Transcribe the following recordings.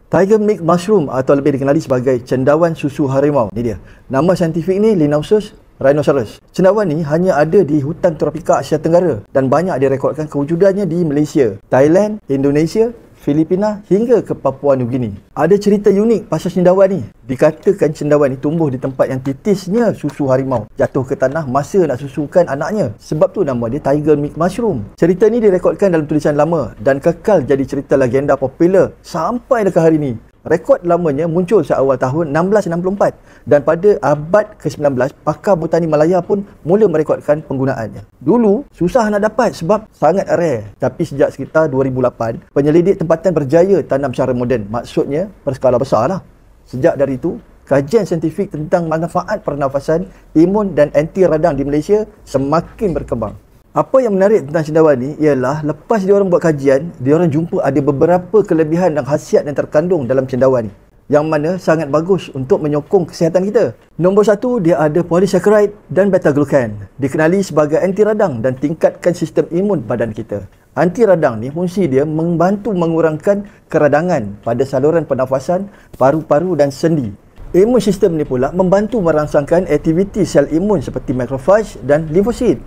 Tiger milk mushroom atau lebih dikenali sebagai cendawan susu harimau. Ni dia. Nama saintifik ni Linnaeus rhinoceros. Cendawan ni hanya ada di hutan tropika Asia Tenggara dan banyak direkodkan kewujudannya di Malaysia, Thailand, Indonesia, Filipina hingga ke Papua New Guinea. Ada cerita unik pasal cendawan ni. Dikatakan cendawan ni tumbuh di tempat yang titisnya susu harimau jatuh ke tanah masa nak susukan anaknya. Sebab tu nama dia Tiger milk mushroom. Cerita ni direkodkan dalam tulisan lama dan kekal jadi cerita legenda popular sampai dekat hari ni. Rekod lamanya muncul seawal tahun 1664 dan pada abad ke-19 pakar botani Malaya pun mula merekodkan penggunaannya. Dulu susah nak dapat sebab sangat rare, tapi sejak sekitar 2008 penyelidik tempatan berjaya tanam secara moden, maksudnya berskala besar lah. Sejak dari itu kajian saintifik tentang manfaat pernafasan, imun dan anti radang di Malaysia semakin berkembang. Apa yang menarik tentang cendawan ni ialah lepas dia orang buat kajian, dia orang jumpa ada beberapa kelebihan dan khasiat yang terkandung dalam cendawan ni, yang mana sangat bagus untuk menyokong kesihatan kita. Nombor satu, dia ada polysaccharide dan beta-glucan. Dikenali sebagai anti radang dan tingkatkan sistem imun badan kita. Anti radang ni fungsi dia membantu mengurangkan keradangan pada saluran pernafasan, paru-paru dan sendi. Imun sistem ni pula membantu merangsangkan aktiviti sel imun seperti makrofag dan limfosit.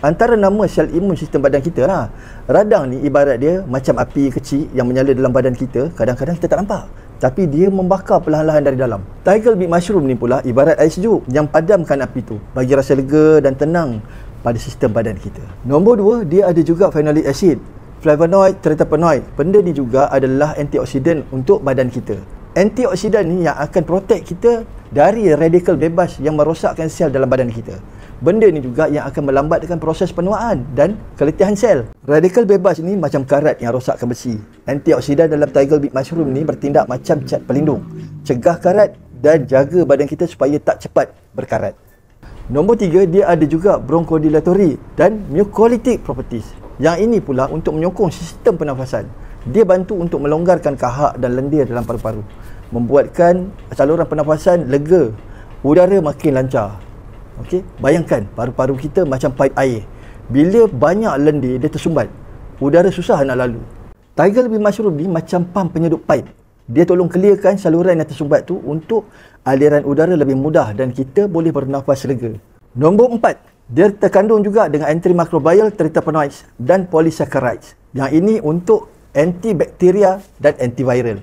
Antara nama sel imun sistem badan kita lah. Radang ni ibarat dia macam api kecil yang menyala dalam badan kita. Kadang-kadang kita tak nampak, tapi dia membakar perlahan-lahan dari dalam. Tiger milk mushroom ni pula ibarat air sejuk yang padamkan api tu, bagi rasa lega dan tenang pada sistem badan kita. Nombor 2, dia ada juga phenolic acid, flavonoid, terpenoid. Benda ni juga adalah antioksidan untuk badan kita. Antioksidan ni yang akan protect kita dari radikal bebas yang merosakkan sel dalam badan kita. Benda ni juga yang akan melambatkan proses penuaan dan keletihan sel. Radikal bebas ni macam karat yang rosakkan besi. Antioksidan dalam Tiger milk mushroom ni bertindak macam cat pelindung, cegah karat dan jaga badan kita supaya tak cepat berkarat. Nombor 3, dia ada juga bronchodilatory dan mucolytic properties. Yang ini pula untuk menyokong sistem pernafasan. Dia bantu untuk melonggarkan kahak dan lendir dalam paru-paru, membuatkan saluran pernafasan lega, udara makin lancar. Okey, bayangkan paru-paru kita macam paip air. Bila banyak lendir dia tersumbat, udara susah nak lalu. Tiger milk mushroom ni macam pump penyedup paip. Dia tolong clearkan saluran yang tersumbat tu untuk aliran udara lebih mudah dan kita boleh bernafas lega. Nombor 4, dia terkandung juga dengan antimicrobial terpenoids dan polysaccharides. Yang ini untuk antibakteria dan antiviral.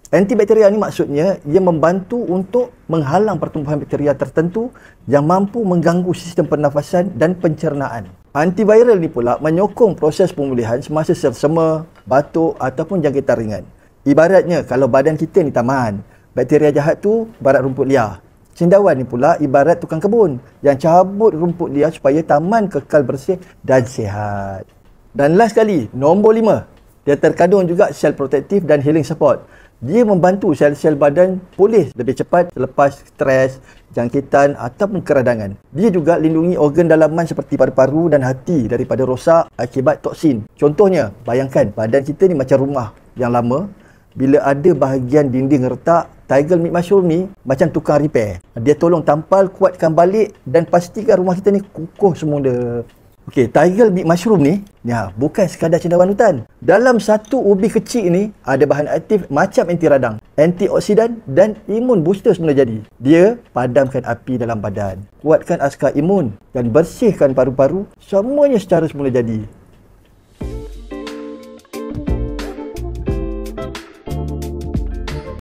Antibakteria ni maksudnya ia membantu untuk menghalang pertumbuhan bakteria tertentu yang mampu mengganggu sistem pernafasan dan pencernaan. Antiviral ni pula menyokong proses pemulihan semasa selsema, batuk ataupun jangkitan ringan. Ibaratnya kalau badan kita ni taman, bakteria jahat tu ibarat rumput liar. Cendawan ni pula ibarat tukang kebun yang cabut rumput liar supaya taman kekal bersih dan sihat. Dan last sekali, nombor 5, dia terkandung juga sel protektif dan healing support. Dia membantu sel-sel badan pulih lebih cepat selepas stres, jangkitan ataupun keradangan. Dia juga lindungi organ dalaman seperti paru-paru dan hati daripada rosak akibat toksin. Contohnya, bayangkan badan kita ni macam rumah yang lama. Bila ada bahagian dinding retak, Tiger milk mushroom ni macam tukang repair. Dia tolong tampal, kuatkan balik dan pastikan rumah kita ni kukuh semula. Okey, Tiger milk mushroom ni bukan sekadar cendawan hutan. Dalam satu ubi kecil ni ada bahan aktif macam anti radang, antioksidan dan imun booster semula jadi. Dia padamkan api dalam badan, kuatkan askar imun dan bersihkan paru-paru, semuanya secara semula jadi.